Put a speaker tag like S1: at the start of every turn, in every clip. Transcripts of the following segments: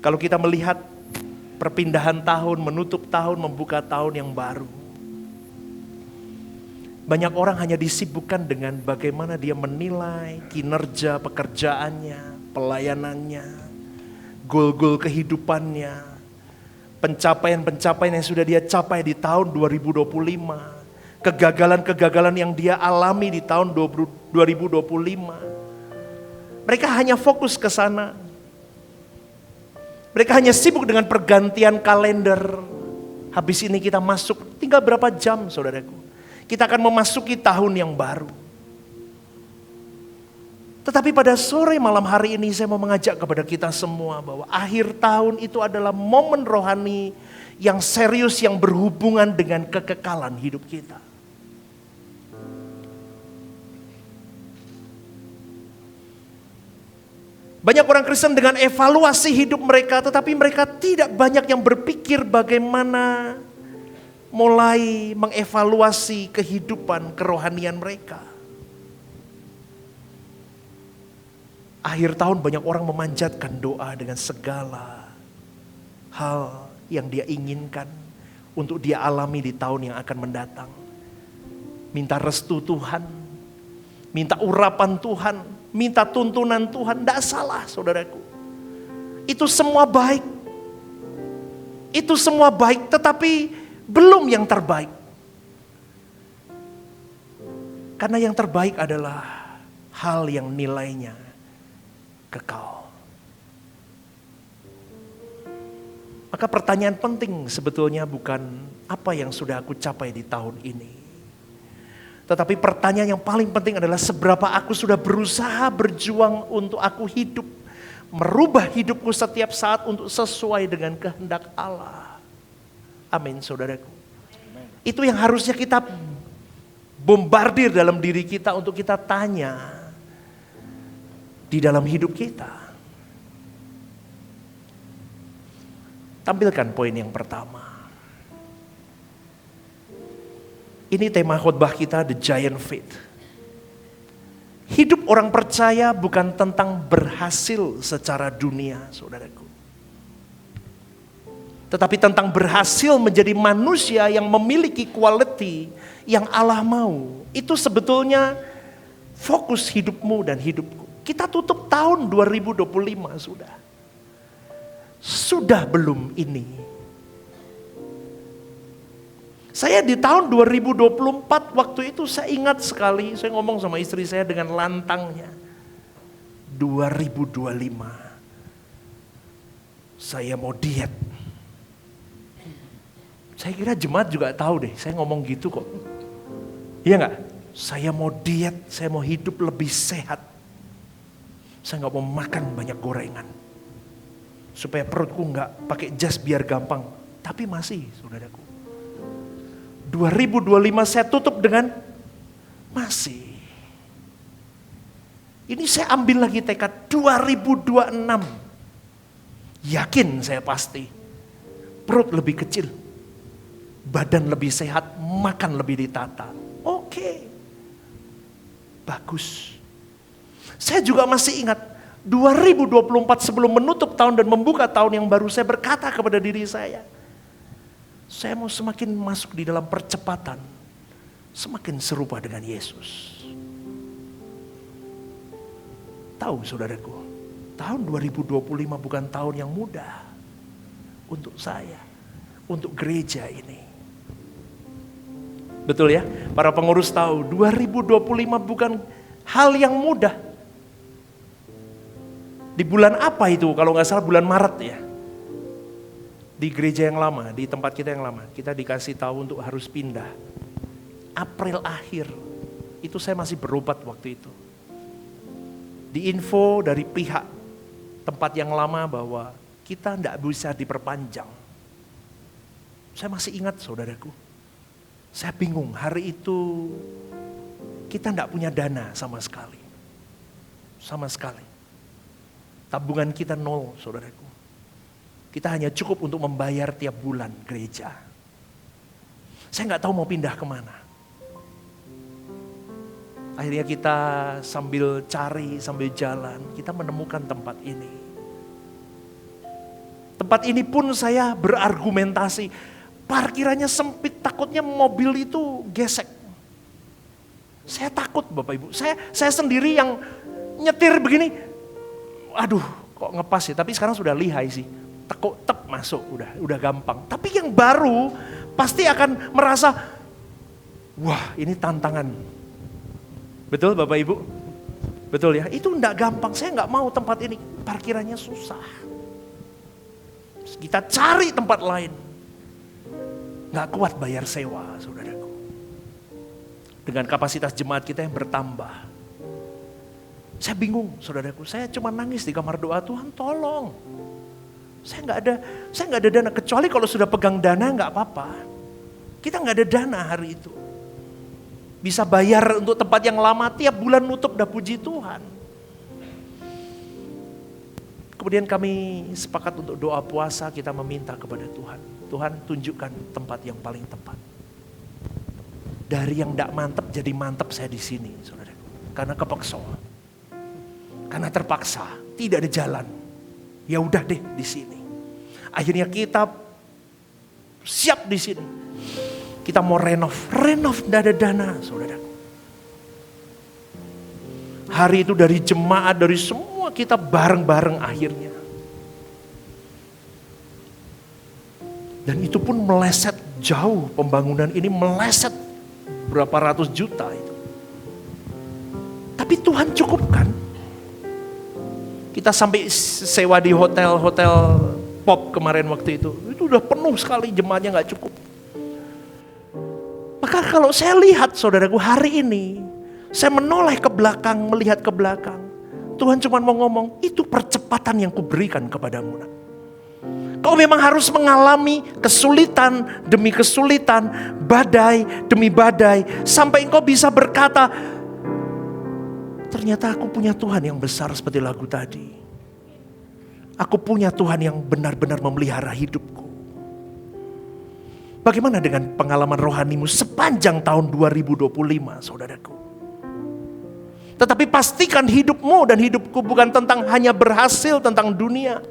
S1: Kalau kita melihat perpindahan tahun, menutup tahun, membuka tahun yang baru. Banyak orang hanya disibukkan dengan bagaimana dia menilai kinerja pekerjaannya, pelayanannya, goal-goal kehidupannya, pencapaian-pencapaian yang sudah dia capai di tahun 2025, kegagalan-kegagalan yang dia alami di tahun 2025. Mereka hanya fokus ke sana. Mereka hanya sibuk dengan pergantian kalender. Habis ini kita masuk, tinggal berapa jam saudaraku. Kita akan memasuki tahun yang baru. Tetapi pada sore malam hari ini saya mau mengajak kepada kita semua bahwa akhir tahun itu adalah momen rohani yang serius yang berhubungan dengan kekekalan hidup kita. Banyak orang Kristen dengan evaluasi hidup mereka, tetapi mereka tidak banyak yang berpikir bagaimana mulai mengevaluasi kehidupan kerohanian mereka. Akhir tahun banyak orang memanjatkan doa dengan segala hal yang dia inginkan untuk dia alami di tahun yang akan mendatang. Minta restu Tuhan, minta urapan Tuhan, minta tuntunan Tuhan. Tidak salah saudaraku. Itu semua baik. Itu semua baik, tetapi belum yang terbaik. Karena yang terbaik adalah hal yang nilainya kekal. Maka pertanyaan penting sebetulnya bukan apa yang sudah aku capai di tahun ini. Tetapi pertanyaan yang paling penting adalah seberapa aku sudah berusaha berjuang untuk aku hidup. Merubah hidupku setiap saat untuk sesuai dengan kehendak Allah. Amin saudaraku. Itu yang harusnya kita bombardir dalam diri kita untuk kita tanya di dalam hidup kita. Tampilkan poin yang pertama. Ini tema khotbah kita, The Giant Faith. Hidup orang percaya bukan tentang berhasil secara dunia, saudaraku. Tetapi tentang berhasil menjadi manusia yang memiliki quality yang Allah mau. Itu sebetulnya fokus hidupmu dan hidupku. Kita tutup tahun 2025 sudah. Sudah belum ini? Saya di tahun 2024 waktu itu saya ingat sekali, saya ngomong sama istri saya dengan lantangnya. 2025 saya mau diet. Saya kira jemaat juga tahu deh, saya ngomong gitu kok. Iya gak? Saya mau diet, saya mau hidup lebih sehat. Saya gak mau makan banyak gorengan. Supaya perutku gak pakai jas biar gampang. Tapi masih saudaraku. 2025 saya tutup dengan masih. Ini saya ambil lagi tekad 2026. Yakin saya pasti. Perut lebih kecil. Badan lebih sehat, makan lebih ditata. Oke. Bagus. Saya juga masih ingat 2024 sebelum menutup tahun dan membuka tahun yang baru, saya berkata kepada diri saya mau semakin masuk di dalam percepatan, semakin serupa dengan Yesus. Tahu saudaraku, tahun 2025 bukan tahun yang mudah untuk saya, untuk gereja ini. Betul ya, para pengurus tahu 2025 bukan hal yang mudah. Di bulan apa itu? Kalau nggak salah bulan Maret ya. Di gereja yang lama, di tempat kita yang lama, kita dikasih tahu untuk harus pindah. April akhir, itu saya masih berobat waktu itu. Di info dari pihak tempat yang lama bahwa kita nggak bisa diperpanjang. Saya masih ingat saudaraku. Saya bingung, hari itu kita nggak punya dana sama sekali. Sama sekali. Tabungan kita nol, saudaraku. Kita hanya cukup untuk membayar tiap bulan gereja. Saya nggak tahu mau pindah kemana. Akhirnya kita sambil cari, sambil jalan, kita menemukan tempat ini. Tempat ini pun saya berargumentasi. Parkirannya sempit, takutnya mobil itu gesek. Saya takut Bapak Ibu. Saya sendiri yang nyetir begini. Aduh, kok ngepas ya. Tapi sekarang sudah lihai sih. Tekuk tep masuk, udah gampang. Tapi yang baru pasti akan merasa, wah ini tantangan. Betul Bapak Ibu? Betul ya, itu enggak gampang. Saya enggak mau tempat ini, parkirannya susah. Kita cari tempat lain. Enggak kuat bayar sewa, saudaraku. Dengan kapasitas jemaat kita yang bertambah. Saya bingung, saudaraku. Saya cuma nangis di kamar doa, Tuhan tolong. Saya enggak ada dana, kecuali kalau sudah pegang dana enggak apa-apa. Kita enggak ada dana hari itu. Bisa bayar untuk tempat yang lama, tiap bulan nutup, dah puji Tuhan. Kemudian kami sepakat untuk doa puasa, kita meminta kepada Tuhan. Tuhan tunjukkan tempat yang paling tepat. Dari yang tidak mantap jadi mantap saya di sini, saudara. Karena kepaksa. Karena terpaksa, tidak ada jalan. Ya udah deh di sini. Akhirnya kita siap di sini. Kita mau renov tidak ada dana, saudaraku. Hari itu dari jemaat, dari semua kita bareng-bareng akhirnya. Dan itu pun meleset jauh, pembangunan ini meleset berapa ratus juta itu. Tapi Tuhan cukupkan. Kita sampai sewa di hotel pop kemarin waktu itu udah penuh sekali, jemaatnya gak cukup. Maka kalau saya lihat saudaraku hari ini, saya menoleh ke belakang, melihat ke belakang. Tuhan cuma mau ngomong, itu percepatan yang kuberikan kepadamu. Kau memang harus mengalami kesulitan demi kesulitan, badai demi badai. Sampai engkau bisa berkata, ternyata aku punya Tuhan yang besar seperti lagu tadi. Aku punya Tuhan yang benar-benar memelihara hidupku. Bagaimana dengan pengalaman rohanimu sepanjang tahun 2025, saudaraku? Tetapi pastikan hidupmu dan hidupku bukan tentang hanya berhasil tentang dunia.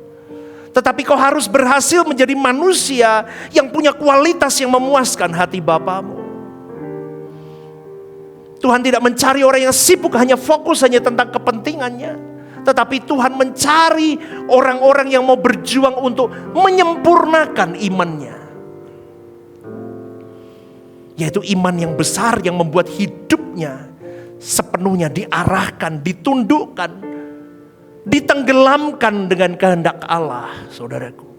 S1: Tetapi kau harus berhasil menjadi manusia yang punya kualitas yang memuaskan hati Bapamu. Tuhan tidak mencari orang yang sibuk hanya fokus hanya tentang kepentingannya. Tetapi Tuhan mencari orang-orang yang mau berjuang untuk menyempurnakan imannya. Yaitu iman yang besar yang membuat hidupnya sepenuhnya diarahkan, ditundukkan, ditenggelamkan dengan kehendak Allah, saudaraku.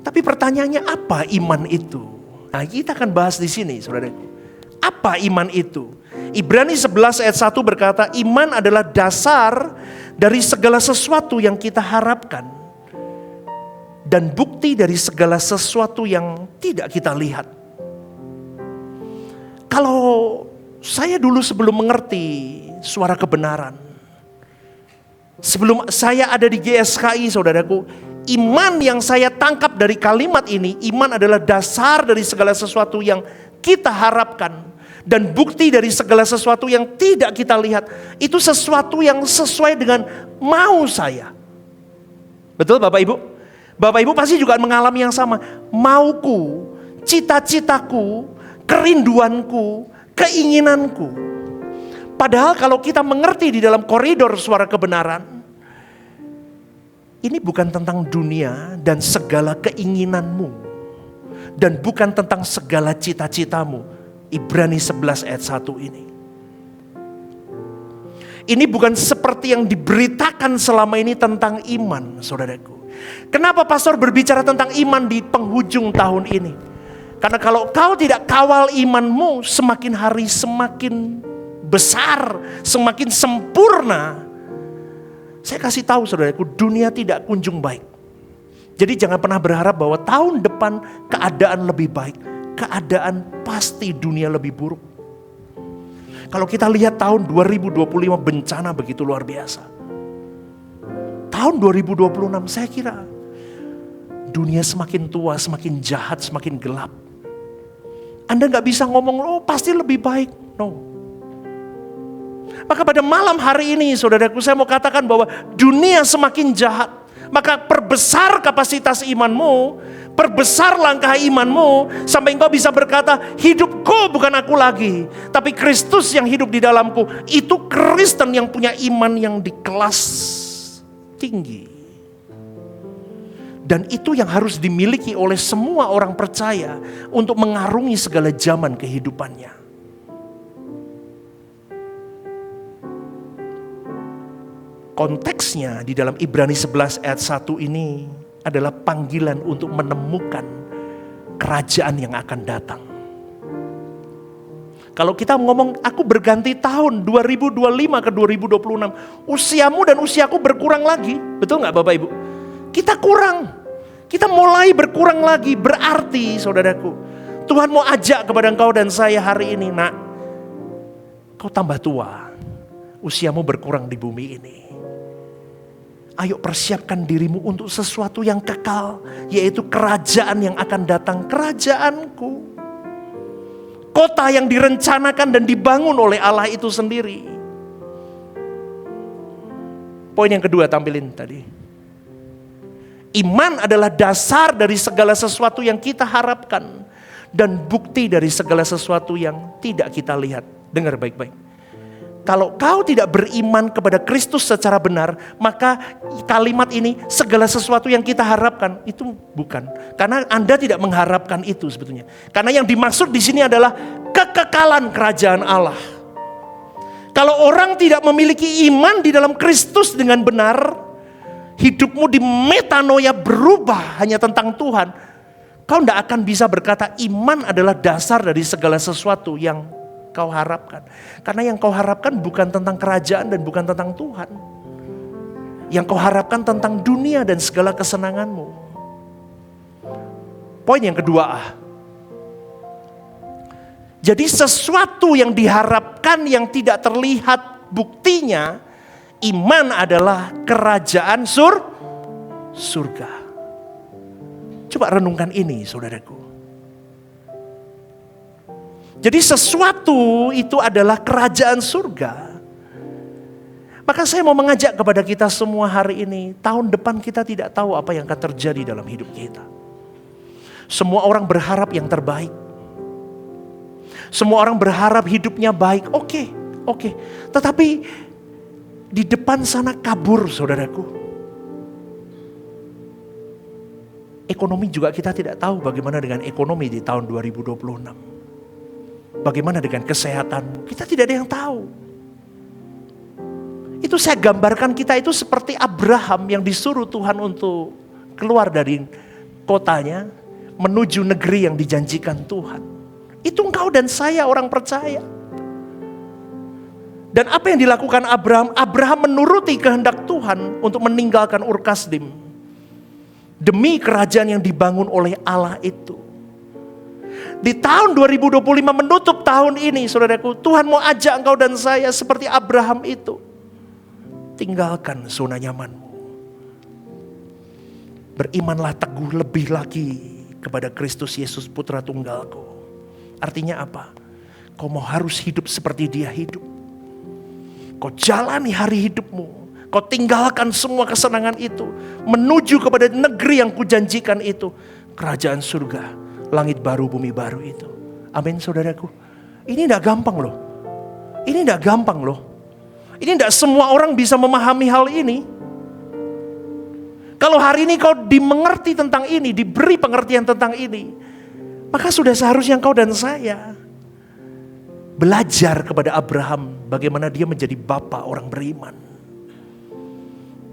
S1: Tapi pertanyaannya apa iman itu? Nah, kita akan bahas di sini, saudaraku. Apa iman itu? Ibrani 11 ayat 1 berkata, iman adalah dasar dari segala sesuatu yang kita harapkan dan bukti dari segala sesuatu yang tidak kita lihat. Kalau saya dulu sebelum mengerti suara kebenaran, sebelum saya ada di GSKI, saudaraku, iman yang saya tangkap dari kalimat ini, iman adalah dasar dari segala sesuatu yang kita harapkan dan bukti dari segala sesuatu yang tidak kita lihat. Itu sesuatu yang sesuai dengan mau saya. Betul Bapak Ibu? Bapak Ibu pasti juga mengalami yang sama. Mauku, cita-citaku, kerinduanku, keinginanku. Padahal kalau kita mengerti di dalam koridor suara kebenaran, ini bukan tentang dunia dan segala keinginanmu. Dan bukan tentang segala cita-citamu. Ibrani 11 ayat 1 ini. Ini bukan seperti yang diberitakan selama ini tentang iman, saudaraku. Kenapa pastor berbicara tentang iman di penghujung tahun ini? Karena kalau kau tidak kawal imanmu, semakin hari semakin besar, semakin sempurna. Saya kasih tahu saudaraku, dunia tidak kunjung baik. Jadi jangan pernah berharap bahwa tahun depan keadaan lebih baik. Keadaan pasti dunia lebih buruk. Kalau kita lihat tahun 2025 bencana begitu luar biasa. Tahun 2026 saya kira dunia semakin tua, semakin jahat, semakin gelap. Anda gak bisa ngomong, oh pasti lebih baik. No. Maka pada malam hari ini saudaraku, saya mau katakan bahwa dunia semakin jahat. Maka perbesar kapasitas imanmu, perbesar langkah imanmu, sampai engkau bisa berkata, hidupku bukan aku lagi, tapi Kristus yang hidup di dalamku. Itu Kristen yang punya iman yang di kelas tinggi. Dan itu yang harus dimiliki oleh semua orang percaya untuk mengarungi segala zaman kehidupannya. Konteksnya di dalam Ibrani 11 ayat 1 ini adalah panggilan untuk menemukan kerajaan yang akan datang. Kalau kita ngomong aku berganti tahun 2025 ke 2026, usiamu dan usiaku berkurang lagi. Betul gak Bapak Ibu? Kita kurang. Kita mulai berkurang lagi. Berarti saudaraku, Tuhan mau ajak kepada engkau dan saya hari ini, nak, kau tambah tua, usiamu berkurang di bumi ini. Ayo persiapkan dirimu untuk sesuatu yang kekal, yaitu kerajaan yang akan datang, kerajaanku. Kota yang direncanakan dan dibangun oleh Allah itu sendiri. Poin yang kedua tampilin tadi. Iman adalah dasar dari segala sesuatu yang kita harapkan dan bukti dari segala sesuatu yang tidak kita lihat. Dengar baik-baik. Kalau kau tidak beriman kepada Kristus secara benar, maka kalimat ini segala sesuatu yang kita harapkan itu bukan. Karena Anda tidak mengharapkan itu sebetulnya. Karena yang dimaksud di sini adalah kekekalan kerajaan Allah. Kalau orang tidak memiliki iman di dalam Kristus dengan benar, hidupmu di metanoia berubah hanya tentang Tuhan. Kau tidak akan bisa berkata iman adalah dasar dari segala sesuatu yang kau harapkan. Karena yang kau harapkan bukan tentang kerajaan dan bukan tentang Tuhan. Yang kau harapkan tentang dunia dan segala kesenanganmu. Poin yang kedua. Jadi sesuatu yang diharapkan yang tidak terlihat buktinya, iman adalah kerajaan surga. Coba renungkan ini saudaraku. Jadi sesuatu itu adalah kerajaan surga. Maka saya mau mengajak kepada kita semua hari ini, tahun depan kita tidak tahu apa yang akan terjadi dalam hidup kita. Semua orang berharap yang terbaik. Semua orang berharap hidupnya baik. Oke. Tetapi di depan sana kabur saudaraku. Ekonomi juga kita tidak tahu bagaimana dengan ekonomi di tahun 2026. Bagaimana dengan kesehatan? Kita tidak ada yang tahu. Itu saya gambarkan kita itu seperti Abraham yang disuruh Tuhan untuk keluar dari kotanya menuju negeri yang dijanjikan Tuhan. Itu engkau dan saya orang percaya. Dan apa yang dilakukan Abraham? Abraham menuruti kehendak Tuhan untuk meninggalkan Ur Kasdim demi kerajaan yang dibangun oleh Allah itu. Di tahun 2025 menutup tahun ini saudaraku, Tuhan mau ajak engkau dan saya seperti Abraham itu. Tinggalkan zona nyamanmu. Berimanlah teguh lebih lagi kepada Kristus Yesus Putra Tunggalku. Artinya apa? Kau mau harus hidup seperti Dia hidup. Kau jalani hari hidupmu. Kau tinggalkan semua kesenangan itu. Menuju kepada negeri yang kujanjikan itu. Kerajaan surga. Langit baru, bumi baru itu. Amin saudaraku. Ini tidak gampang loh. Ini tidak gampang loh. Ini tidak semua orang bisa memahami hal ini. Kalau hari ini kau dimengerti tentang ini, diberi pengertian tentang ini, maka sudah seharusnya kau dan saya belajar kepada Abraham bagaimana dia menjadi bapa orang beriman.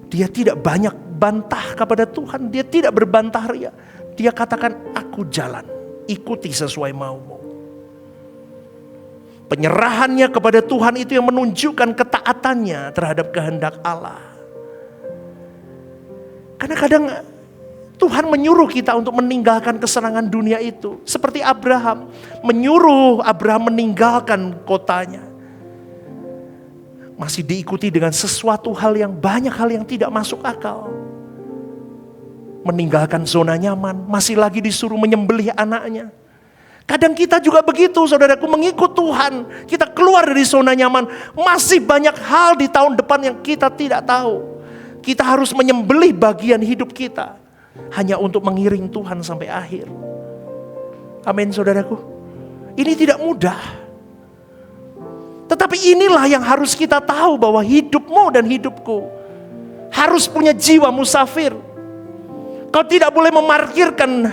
S1: Dia tidak banyak bantah kepada Tuhan. Dia tidak berbantah ria. Dia katakan, aku jalan, ikuti sesuai maumu. Penyerahannya kepada Tuhan itu yang menunjukkan ketaatannya terhadap kehendak Allah. Karena kadang Tuhan menyuruh kita untuk meninggalkan kesenangan dunia itu. Seperti Abraham, menyuruh Abraham meninggalkan kotanya. Masih diikuti dengan sesuatu hal yang banyak hal yang tidak masuk akal. Meninggalkan zona nyaman, masih lagi disuruh menyembelih anaknya. Kadang kita juga begitu saudaraku, mengikut Tuhan. Kita keluar dari zona nyaman, masih banyak hal di tahun depan yang kita tidak tahu. kita harus menyembelih bagian hidup kita hanya untuk mengiring Tuhan sampai akhir. Amin, saudaraku. Ini tidak mudah. Tetapi inilah yang harus kita tahu, bahwa hidupmu dan hidupku harus punya jiwa musafir. Kau tidak boleh memarkirkan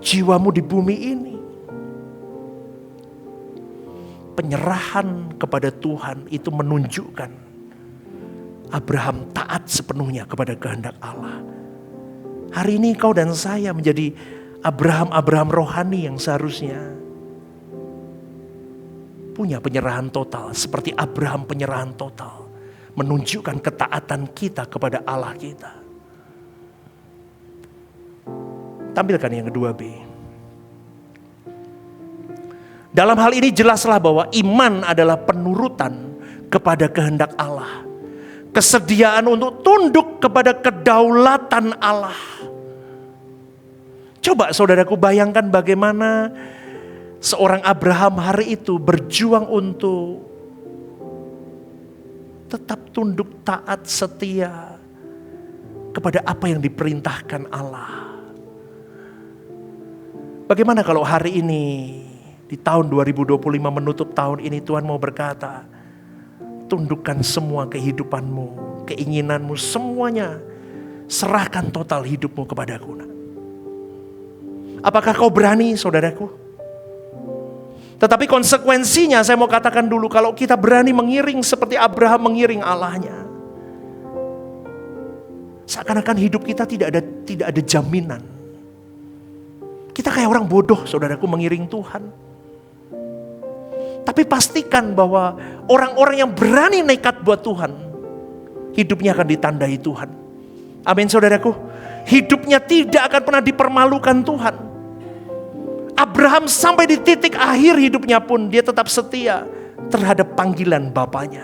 S1: jiwamu di bumi ini. Penyerahan kepada Tuhan itu menunjukkan Abraham taat sepenuhnya kepada kehendak Allah. Hari ini kau dan saya menjadi Abraham rohani yang seharusnya punya penyerahan total. Seperti Abraham penyerahan total. Menunjukkan ketaatan kita kepada Allah kita. Tampilkan yang kedua B. Dalam hal ini jelaslah bahwa iman adalah penurutan kepada kehendak Allah. Kesediaan untuk tunduk kepada kedaulatan Allah. Coba saudaraku bayangkan bagaimana seorang Abraham hari itu berjuang untuk tetap tunduk, taat, setia kepada apa yang diperintahkan Allah. Bagaimana kalau hari ini di tahun 2025 menutup tahun ini Tuhan mau berkata, tundukkan semua kehidupanmu, keinginanmu, semuanya serahkan total hidupmu kepadaku. Apakah kau berani, saudaraku? Tetapi konsekuensinya saya mau katakan dulu, kalau kita berani mengiring seperti Abraham mengiring Allahnya, seakan-akan hidup kita tidak ada jaminan. Kita kayak orang bodoh, saudaraku, mengiring Tuhan. Tapi pastikan bahwa orang-orang yang berani nekat buat Tuhan, hidupnya akan ditandai Tuhan. Amin, saudaraku. Hidupnya tidak akan pernah dipermalukan Tuhan. Abraham sampai di titik akhir hidupnya pun dia tetap setia terhadap panggilan Bapaknya.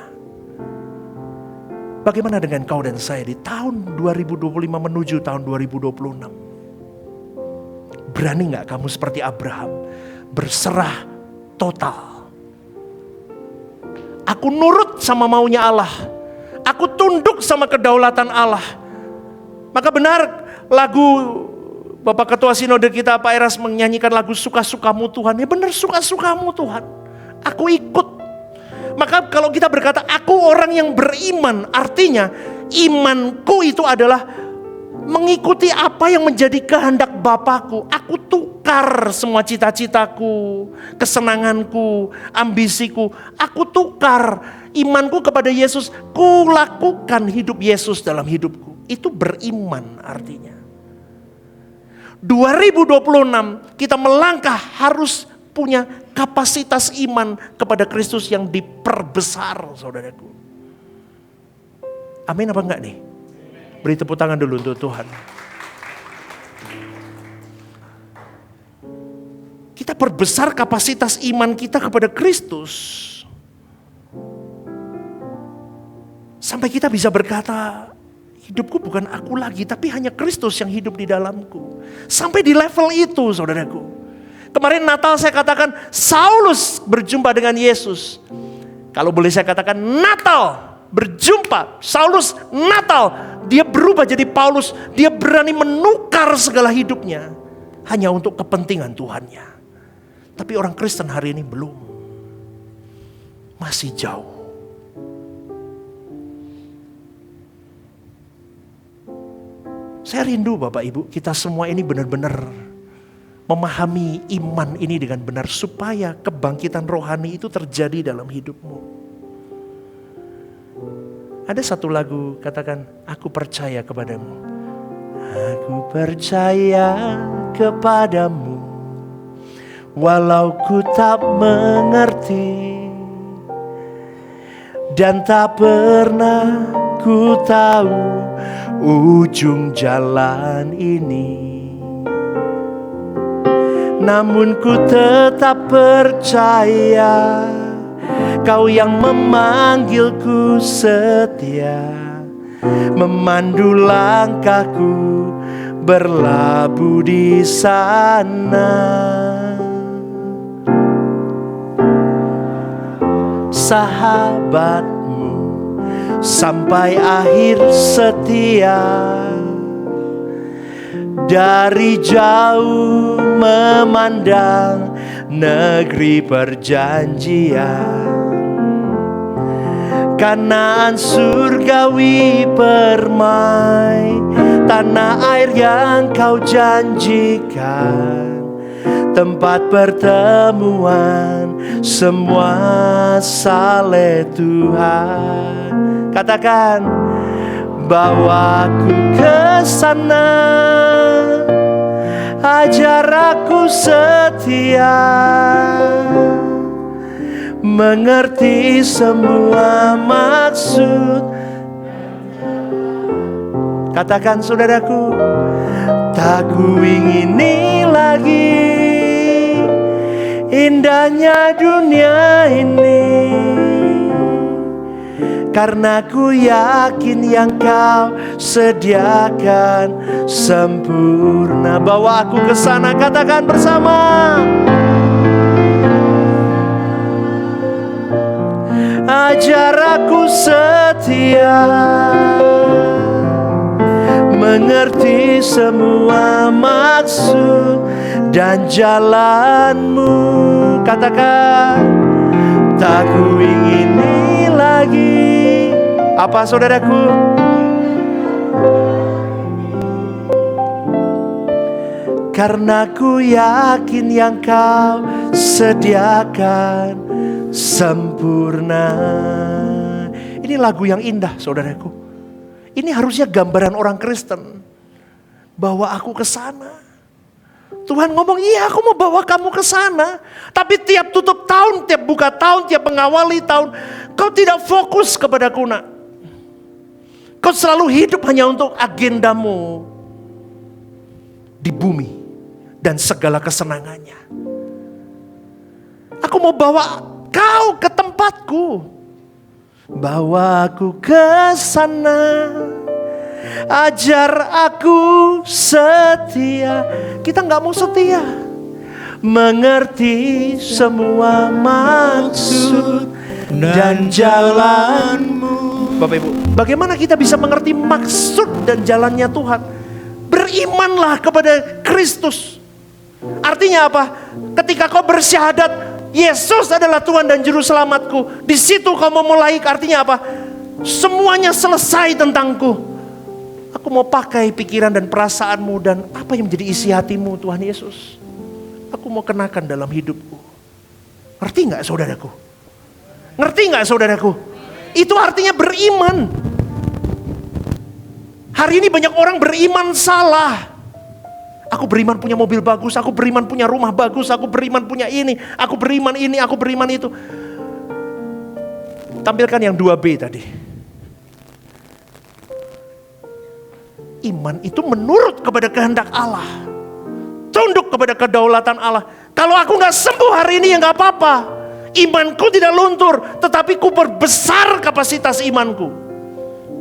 S1: Bagaimana dengan kau dan saya di tahun 2025 menuju tahun 2026? Berani gak kamu seperti Abraham berserah total? Aku nurut sama maunya Allah. Aku tunduk sama kedaulatan Allah. Maka benar lagu Bapak Ketua Sinode kita Pak Eras menyanyikan lagu Suka-Sukamu Tuhan. Ya benar, suka-sukamu Tuhan. Aku ikut. Maka kalau kita berkata aku orang yang beriman, artinya imanku itu adalah mengikuti apa yang menjadi kehendak Bapakku. Aku tukar semua cita-citaku, kesenanganku, ambisiku. Aku tukar imanku kepada Yesus. Ku lakukan hidup Yesus dalam hidupku. Itu beriman artinya. 2026 kita melangkah harus punya kapasitas iman kepada Kristus yang diperbesar, saudaraku. Amin apa enggak nih? Beri tepuk tangan dulu untuk Tuhan. Kita perbesar kapasitas iman kita kepada Kristus. Sampai kita bisa berkata, hidupku bukan aku lagi, tapi hanya Kristus yang hidup di dalamku. Sampai di level itu, saudaraku. Kemarin Natal saya katakan, Saulus berjumpa dengan Yesus. Kalau boleh saya katakan, Natal berjumpa, Saulus Natal, dia berubah jadi Paulus. Dia berani menukar segala hidupnya hanya untuk kepentingan Tuhannya. Tapi orang Kristen hari ini belum. Masih jauh. Saya rindu Bapak Ibu, kita semua ini benar-benar memahami iman ini dengan benar supaya kebangkitan rohani itu terjadi dalam hidupmu. Ada satu lagu, katakan, aku percaya kepadamu. Aku percaya kepadamu, walau ku tak mengerti, dan tak pernah ku tahu ujung jalan ini. Namun ku tetap percaya, Kau yang memanggilku setia, memandu langkahku berlabuh di sana. Sahabatmu sampai akhir setia. Dari jauh memandang negeri perjanjian, Kanaan surgawi permai, tanah air yang kau janjikan, tempat pertemuan semua saleh Tuhan. Katakan, bawaku ke sana, ajar aku setia, mengerti semua maksud. Katakan saudaraku, tak ku ingini lagi indahnya dunia ini, karena ku yakin yang kau sediakan sempurna. Bawa aku ke sana, katakan bersama. Ajar aku setia, mengerti semua maksud dan jalanmu. Katakan, tak ku ingini lagi. Apa saudaraku? Karena ku yakin yang kau sediakan sempurna. Ini lagu yang indah saudaraku. Ini harusnya gambaran orang Kristen. Bawa aku ke sana. Tuhan ngomong, iya aku mau bawa kamu ke sana. Tapi tiap tutup tahun, tiap buka tahun, tiap mengawali tahun, kau tidak fokus kepadaku nak. Kau selalu hidup hanya untuk agendamu di bumi dan segala kesenangannya. Aku mau bawa kau ke tempatku. Bawa aku ke sana, ajar aku setia. Kita gak mau setia, mengerti semua maksud dan jalanmu. Bapak Ibu, bagaimana kita bisa mengerti maksud dan jalannya Tuhan? Berimanlah kepada Kristus. Artinya apa? Ketika kau bersyahadat Yesus adalah Tuhan dan Juru Selamatku, di situ kau memulai. Artinya apa? Semuanya selesai tentangku. Aku mau pakai pikiran dan perasaanmu dan apa yang menjadi isi hatimu Tuhan Yesus. Aku mau kenakan dalam hidupku. Ngerti gak saudaraku? Ngerti gak saudaraku? Itu artinya beriman. Hari ini banyak orang beriman salah. Aku beriman punya mobil bagus, aku beriman punya rumah bagus, aku beriman punya ini, aku beriman ini, aku beriman itu. Tampilkan yang 2B tadi. Iman itu menurut kepada kehendak Allah. Tunduk kepada kedaulatan Allah. Kalau aku gak sembuh hari ini ya gak apa-apa. Imanku tidak luntur, tetapi ku perbesar kapasitas imanku.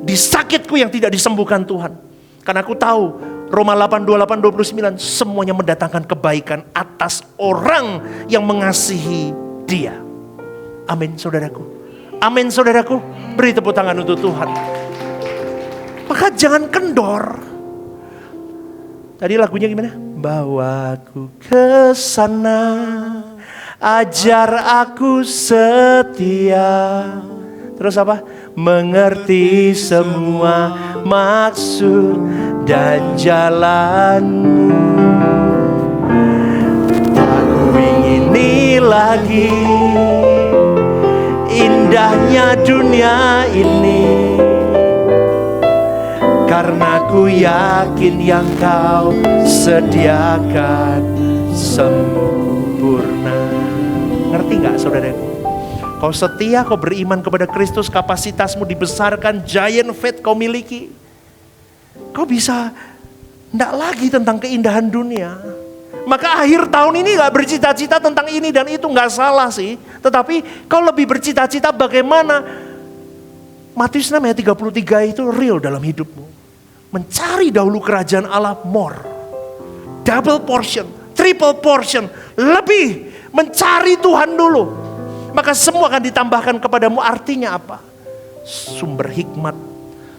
S1: Di sakitku yang tidak disembuhkan Tuhan. Karena aku tahu Roma 8:28-29 semuanya mendatangkan kebaikan atas orang yang mengasihi Dia. Amin saudaraku. Amin saudaraku. Beri tepuk tangan untuk Tuhan. Maka jangan kendor. Tadi lagunya gimana? Bawaku ke sana, ajar aku setia. Terus apa? Mengerti semua maksud dan jalanmu. Tak ku ingini lagi indahnya dunia ini, karena ku yakin yang kau sediakan sempurna. Ngerti gak saudaraku? Kau setia, kau beriman kepada Kristus, kapasitasmu dibesarkan, giant faith kau miliki. Kau bisa enggak lagi tentang keindahan dunia. Maka akhir tahun ini gak bercita-cita tentang ini dan itu, gak salah sih. Tetapi kau lebih bercita-cita bagaimana Matius 6 ayat 33 itu real dalam hidupmu. Mencari dahulu kerajaan Allah more. Double portion, triple portion, lebih mencari Tuhan dulu. Maka semua akan ditambahkan kepadamu. Artinya apa? sumber hikmat,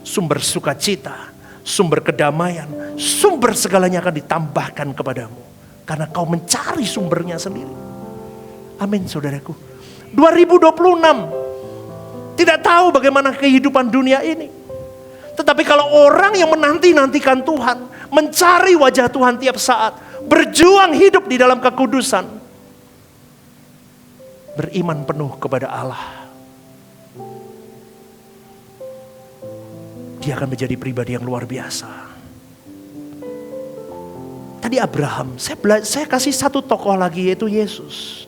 S1: sumber sukacita, sumber kedamaian, sumber segalanya akan ditambahkan kepadamu. Karena kau mencari sumbernya sendiri. Amin saudaraku. 2026, tidak tahu bagaimana kehidupan dunia ini. Tetapi kalau orang yang menanti-nantikan Tuhan, mencari wajah Tuhan tiap saat, berjuang hidup di dalam kekudusan, beriman penuh kepada Allah, dia akan menjadi pribadi yang luar biasa. Tadi Abraham, saya kasih satu tokoh lagi yaitu Yesus.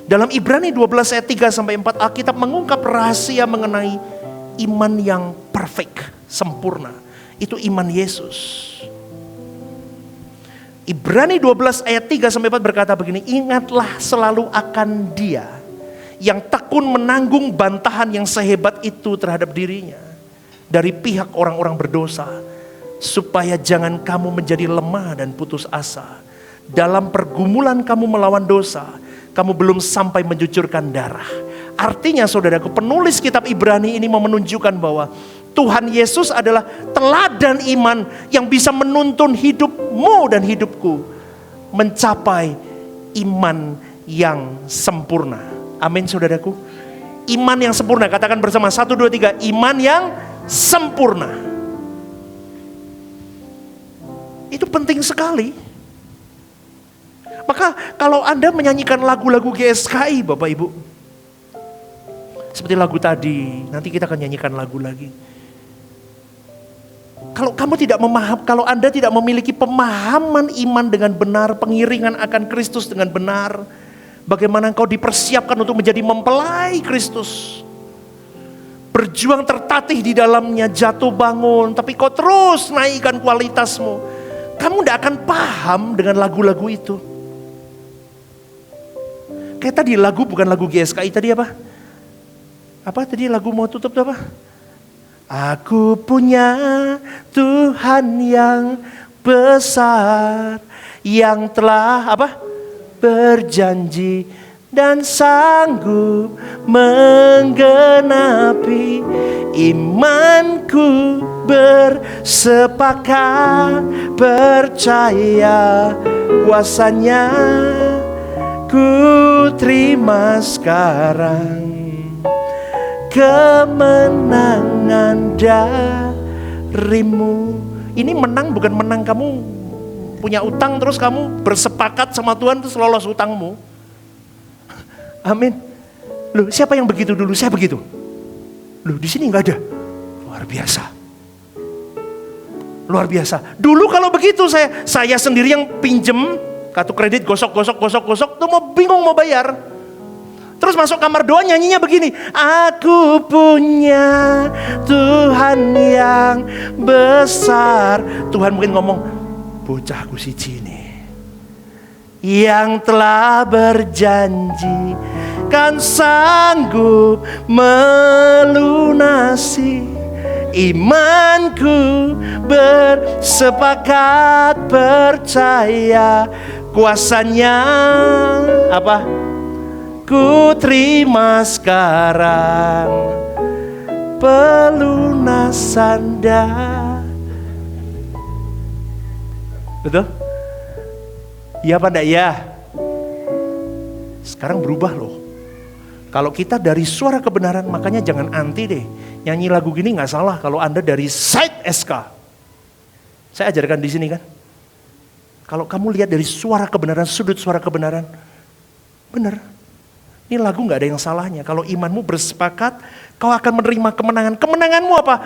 S1: Dalam Ibrani 12 ayat 3 sampai 4 Alkitab mengungkap rahasia mengenai iman yang perfect, sempurna. Itu iman Yesus. Ibrani 12 ayat 3 sampai 4 berkata begini, ingatlah selalu akan Dia yang tekun menanggung bantahan yang sehebat itu terhadap dirinya dari pihak orang-orang berdosa, supaya jangan kamu menjadi lemah dan putus asa. Dalam pergumulan kamu melawan dosa, kamu belum sampai mencucurkan darah. Artinya saudaraku, penulis kitab Ibrani ini mau menunjukkan bahwa Tuhan Yesus adalah teladan iman yang bisa menuntun hidupmu dan hidupku mencapai iman yang sempurna. Amin saudaraku. Iman yang sempurna, katakan bersama 1, 2, 3, iman yang sempurna. Itu penting sekali. Maka kalau Anda menyanyikan lagu-lagu GSKI Bapak Ibu, seperti lagu tadi, nanti kita akan nyanyikan lagu lagi. Kalau kamu tidak kalau Anda tidak memiliki pemahaman iman dengan benar, pengiringan akan Kristus dengan benar, bagaimana engkau dipersiapkan untuk menjadi mempelai Kristus, berjuang tertatih di dalamnya, jatuh bangun, tapi kau terus naikkan kualitasmu. Kamu tidak akan paham dengan lagu-lagu itu. Kayak tadi lagu, bukan lagu GSKI tadi apa? Apa tadi lagu mau tutup tuh apa? Aku punya Tuhan yang besar, yang telah apa? Berjanji dan sanggup menggenapi imanku, bersepakat percaya kuasanya, ku terima sekarang kemenangan darimu. Ini menang bukan menang kamu punya utang terus kamu bersepakat sama Tuhan terus lolos utangmu. Amin. Loh, siapa yang begitu dulu? Saya begitu. Loh, di sini nggak ada. Luar biasa. Luar biasa. Dulu kalau begitu saya sendiri yang pinjem kartu kredit gosok, tuh mau bingung mau bayar. Terus masuk kamar doa nyanyinya begini. Aku punya Tuhan yang besar. Tuhan mungkin ngomong, bocahku si Cini yang telah berjanji kan sanggup melunasi imanku, bersepakat percaya kuasanya apa? Ku terima sekarang pelunasan dah. Betul? Iya apa enggak ya? Sekarang berubah loh. Kalau kita dari suara kebenaran, makanya jangan anti deh. Nyanyi lagu gini gak salah kalau Anda dari site SK. Saya ajarkan di sini kan. Kalau kamu lihat dari suara kebenaran, sudut suara kebenaran, benar. Ini lagu gak ada yang salahnya. Kalau imanmu bersepakat, kau akan menerima kemenangan. Kemenanganmu apa?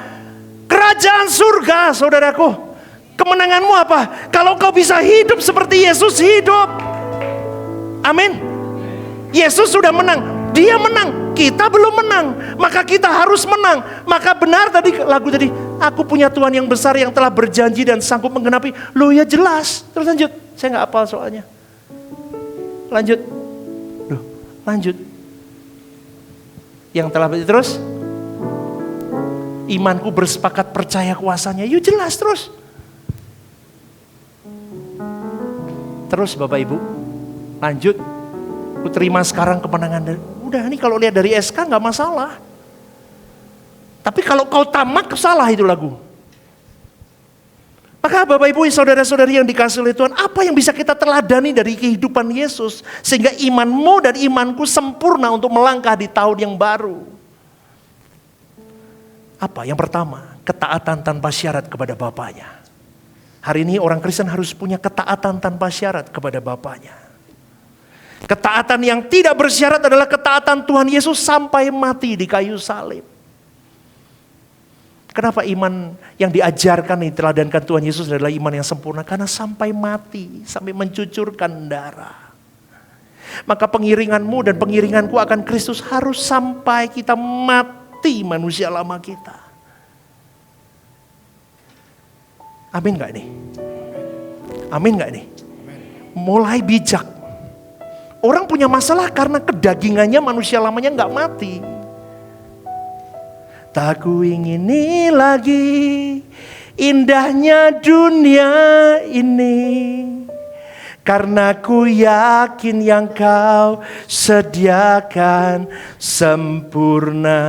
S1: Kerajaan surga, saudaraku. Kemenanganmu apa? Kalau kau bisa hidup seperti Yesus hidup. Amin. Yesus sudah menang. Dia menang. Kita belum menang. Maka kita harus menang. Maka benar tadi lagu tadi. Aku punya Tuhan yang besar yang telah berjanji dan sanggup menggenapi. Loh ya jelas. Terus lanjut. Saya gak hafal soalnya. Lanjut. Loh, lanjut. Yang telah terus. Imanku bersepakat percaya kuasanya. Yuk jelas terus. Terus Bapak Ibu, lanjut. Ku terima sekarang kemenangan. Udah nih kalau lihat dari SK gak masalah. Tapi kalau kau tamak, salah itu lagu. Maka Bapak Ibu saudara-saudari yang dikasihi oleh Tuhan, apa yang bisa kita teladani dari kehidupan Yesus sehingga imanmu dan imanku sempurna untuk melangkah di tahun yang baru? Apa? Yang pertama, ketaatan tanpa syarat kepada Bapaknya. Hari ini orang Kristen harus punya ketaatan tanpa syarat kepada Bapaknya. Ketaatan yang tidak bersyarat adalah ketaatan Tuhan Yesus sampai mati di kayu salib. Kenapa iman yang diajarkan, diteladankan Tuhan Yesus adalah iman yang sempurna? Karena sampai mati, sampai mencucurkan darah. Maka pengiringanmu dan pengiringanku akan Kristus harus sampai kita mati manusia lama kita. Amin gak nih? Amin gak nih? Mulai bijak. Orang punya masalah karena kedagingannya manusia lamanya gak mati. Tak ku ingini lagi indahnya dunia ini, karena ku yakin yang kau sediakan sempurna.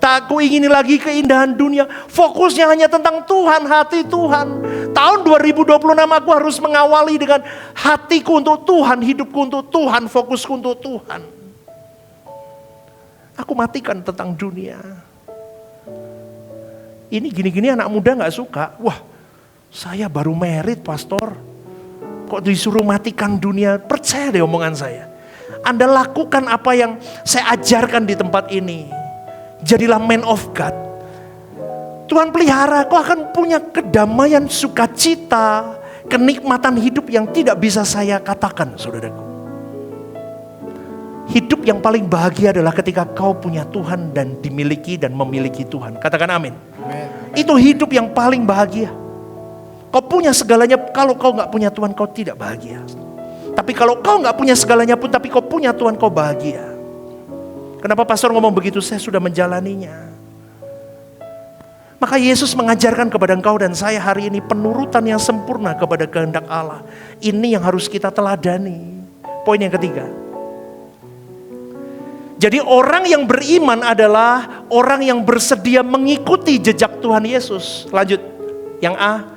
S1: Tak ku ingini lagi keindahan dunia, fokusnya hanya tentang Tuhan, hati Tuhan. Tahun 2026 aku harus mengawali dengan hatiku untuk Tuhan, hidupku untuk Tuhan, fokusku untuk Tuhan. Aku matikan tentang dunia. Ini gini-gini anak muda gak suka. Wah, saya baru merit pastor. Kok disuruh matikan dunia? Percaya deh omongan saya. Anda lakukan apa yang saya ajarkan di tempat ini. Jadilah man of God. Tuhan pelihara, kau akan punya kedamaian, sukacita, kenikmatan hidup yang tidak bisa saya katakan, saudaraku. Hidup yang paling bahagia adalah ketika kau punya Tuhan dan dimiliki dan memiliki Tuhan. Katakan amin. Amen. Itu hidup yang paling bahagia. Kau punya segalanya, kalau kau gak punya Tuhan kau tidak bahagia. Tapi kalau kau gak punya segalanya pun, tapi kau punya Tuhan kau bahagia. Kenapa pastor ngomong begitu? Saya sudah menjalaninya. Maka Yesus mengajarkan kepada engkau dan saya hari ini penurutan yang sempurna kepada kehendak Allah. Ini yang harus kita teladani. Poin yang ketiga. Jadi orang yang beriman adalah orang yang bersedia mengikuti jejak Tuhan Yesus. Lanjut, yang A.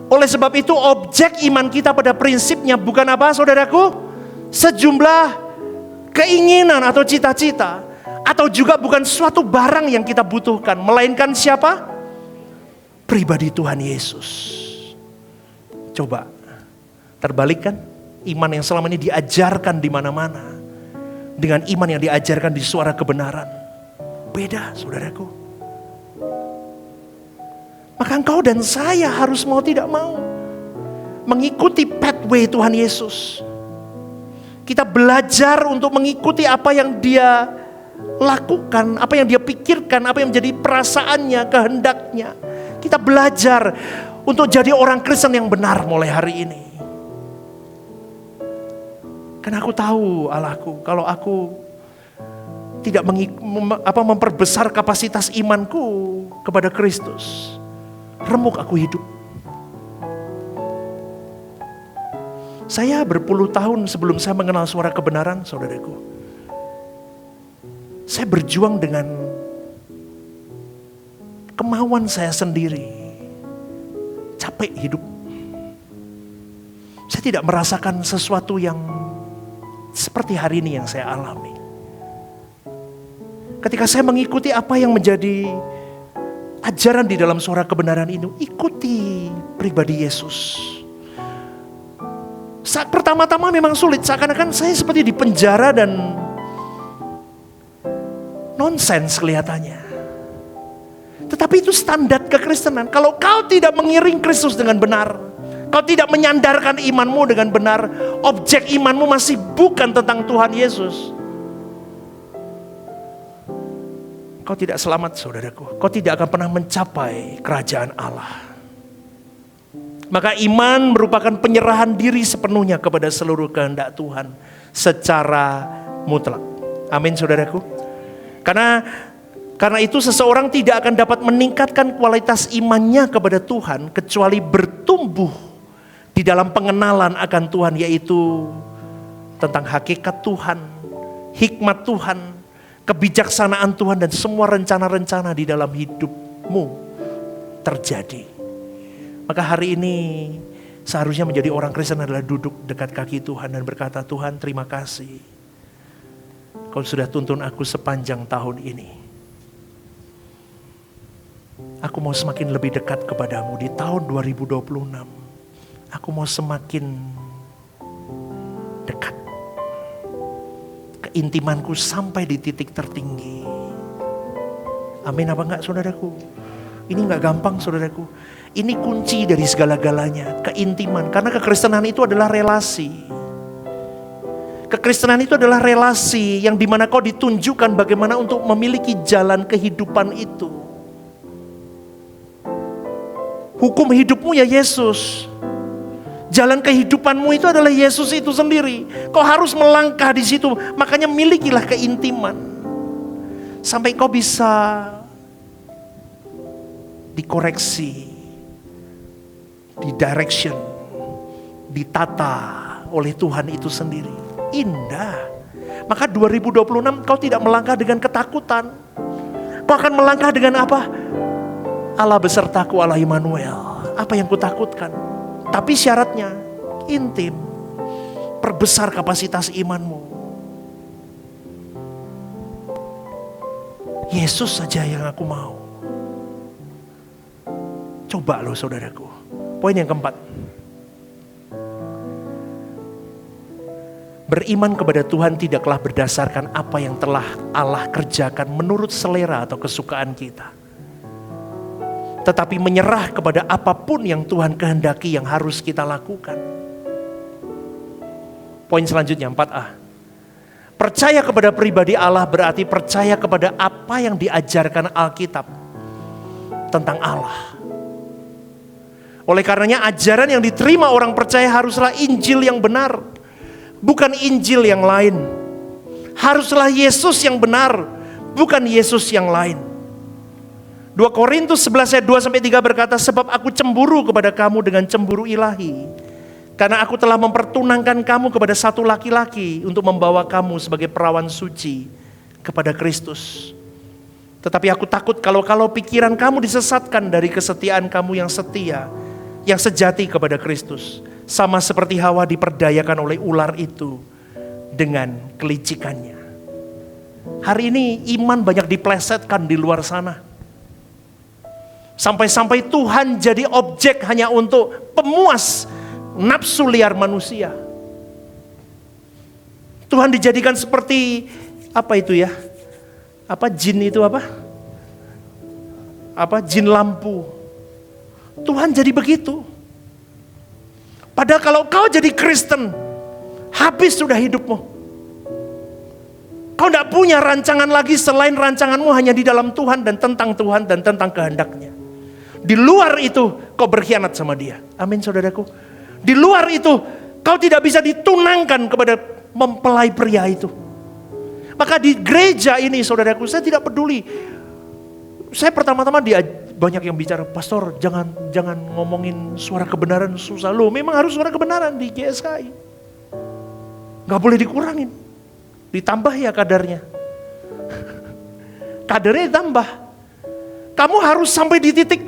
S1: Oleh sebab itu objek iman kita pada prinsipnya bukan apa saudaraku? Sejumlah keinginan atau cita-cita. Atau juga bukan suatu barang yang kita butuhkan. Melainkan siapa? Pribadi Tuhan Yesus. Coba, terbalik kan? Iman yang selama ini diajarkan di mana-mana dengan iman yang diajarkan di suara kebenaran. Beda, saudaraku. Maka engkau dan saya harus mau tidak mau mengikuti pathway Tuhan Yesus. Kita belajar untuk mengikuti apa yang Dia lakukan, apa yang Dia pikirkan, apa yang menjadi perasaannya, kehendaknya. Kita belajar untuk jadi orang Kristen yang benar mulai hari ini. Karena aku tahu Allahku, kalau aku tidak memperbesar kapasitas imanku kepada Kristus, remuk aku hidup. Saya berpuluh tahun sebelum saya mengenal suara kebenaran, saudaraku. Saya berjuang dengan kemauan saya sendiri. Capek hidup. Saya tidak merasakan sesuatu yang seperti hari ini yang saya alami. Ketika saya mengikuti apa yang menjadi ajaran di dalam suara kebenaran itu, ikuti pribadi Yesus. Saat pertama-tama memang sulit, seakan-akan saya seperti di penjara dan nonsens kelihatannya. Tetapi itu standar kekristenan. Kalau kau tidak mengiring Kristus dengan benar, kau tidak menyandarkan imanmu dengan benar, objek imanmu masih bukan tentang Tuhan Yesus, kau tidak selamat saudaraku. Kau tidak akan pernah mencapai kerajaan Allah. Maka iman merupakan penyerahan diri sepenuhnya kepada seluruh kehendak Tuhan secara mutlak. Amin saudaraku. Karena itu seseorang tidak akan dapat meningkatkan kualitas imannya kepada Tuhan kecuali bertumbuh di dalam pengenalan akan Tuhan, yaitu tentang hakikat Tuhan, hikmat Tuhan, kebijaksanaan Tuhan dan semua rencana-rencana di dalam hidupmu terjadi. Maka hari ini seharusnya menjadi orang Kristen adalah duduk dekat kaki Tuhan dan berkata, Tuhan terima kasih. Kau sudah tuntun aku sepanjang tahun ini. Aku mau semakin lebih dekat kepadamu di tahun 2026. Aku mau semakin dekat. Keintimanku sampai di titik tertinggi. Amin apa enggak saudaraku? Ini enggak gampang saudaraku. Ini kunci dari segala-galanya. Keintiman. Karena kekristenan itu adalah relasi. Kekristenan itu adalah relasi yang dimana kau ditunjukkan bagaimana untuk memiliki jalan kehidupan itu. Hukum hidupmu ya Yesus. Jalan kehidupanmu itu adalah Yesus itu sendiri. Kau harus melangkah di situ. Makanya milikilah keintiman. Sampai kau bisa dikoreksi, didirection, ditata oleh Tuhan itu sendiri. Indah. Maka 2026 kau tidak melangkah dengan ketakutan. Kau akan melangkah dengan apa? Allah besertaku, Allah Immanuel. Apa yang kutakutkan? Tapi syaratnya intim. Perbesar kapasitas imanmu. Yesus saja yang aku mau. Coba loh saudaraku. Poin yang keempat. Beriman kepada Tuhan tidaklah berdasarkan apa yang telah Allah kerjakan menurut selera atau kesukaan kita. Tetapi menyerah kepada apapun yang Tuhan kehendaki yang harus kita lakukan. Poin selanjutnya 4A. Percaya kepada pribadi Allah berarti percaya kepada apa yang diajarkan Alkitab tentang Allah. Oleh karenanya ajaran yang diterima orang percaya haruslah Injil yang benar. Bukan Injil yang lain. Haruslah Yesus yang benar. Bukan Yesus yang lain. 2 Korintus 11 ayat 2-3 berkata, sebab aku cemburu kepada kamu dengan cemburu ilahi. Karena aku telah mempertunangkan kamu kepada satu laki-laki untuk membawa kamu sebagai perawan suci kepada Kristus. Tetapi aku takut kalau pikiran kamu disesatkan dari kesetiaan kamu yang setia, yang sejati kepada Kristus. Sama seperti Hawa diperdayakan oleh ular itu dengan kelicikannya. Hari ini iman banyak diplesetkan di luar sana. Sampai-sampai Tuhan jadi objek hanya untuk pemuas nafsu liar manusia. Tuhan dijadikan seperti apa itu ya? Apa jin itu apa? Apa jin lampu. Tuhan jadi begitu. Padahal kalau kau jadi Kristen, habis sudah hidupmu. Kau tidak punya rancangan lagi selain rancanganmu hanya di dalam Tuhan dan tentang kehendaknya. Di luar itu kau berkhianat sama dia. Amin saudaraku. Di luar itu kau tidak bisa ditunangkan kepada mempelai pria itu. Maka di gereja ini saudaraku, saya tidak peduli. Saya pertama-tama banyak yang bicara, pastor jangan ngomongin suara kebenaran susah. Loh memang harus suara kebenaran di GSKI. Gak boleh dikurangin. Ditambah ya kadarnya. Kadarnya ditambah. Kamu harus sampai di titik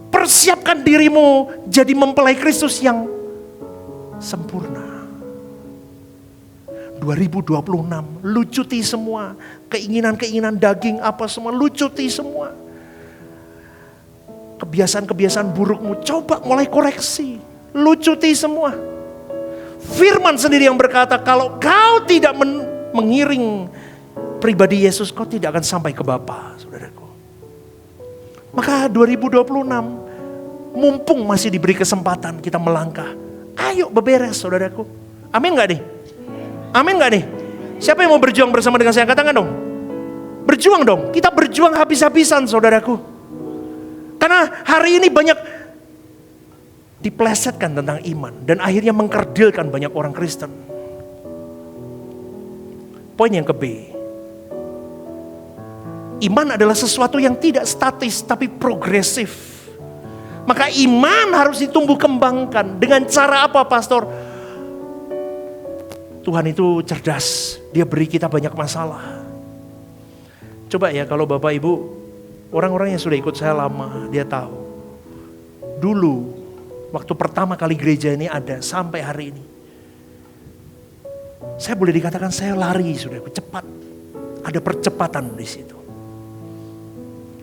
S1: persiapkan dirimu jadi mempelai Kristus yang sempurna. 2026, lucuti semua. Keinginan-keinginan daging apa semua, lucuti semua. Kebiasaan-kebiasaan burukmu, coba mulai koreksi. Lucuti semua. Firman sendiri yang berkata, kalau kau tidak mengiring pribadi Yesus, kau tidak akan sampai ke Bapa, saudaraku. Maka 2026, mumpung masih diberi kesempatan kita melangkah. Ayo beberes saudaraku. Amin gak nih? Amin gak nih? Siapa yang mau berjuang bersama dengan saya? Katakan dong. Berjuang dong. Kita berjuang habis-habisan saudaraku. Karena hari ini banyak diplesetkan tentang iman. Dan akhirnya mengkerdilkan banyak orang Kristen. Poin yang ke B. Iman adalah sesuatu yang tidak statis tapi progresif. Maka iman harus ditumbuh kembangkan. Dengan cara apa pastor? Tuhan itu cerdas. Dia beri kita banyak masalah. Coba ya kalau Bapak Ibu, orang-orang yang sudah ikut saya lama, dia tahu. Dulu, waktu pertama kali gereja ini ada sampai hari ini. Saya boleh dikatakan saya lari, saudaraku, cepat. Ada percepatan di situ.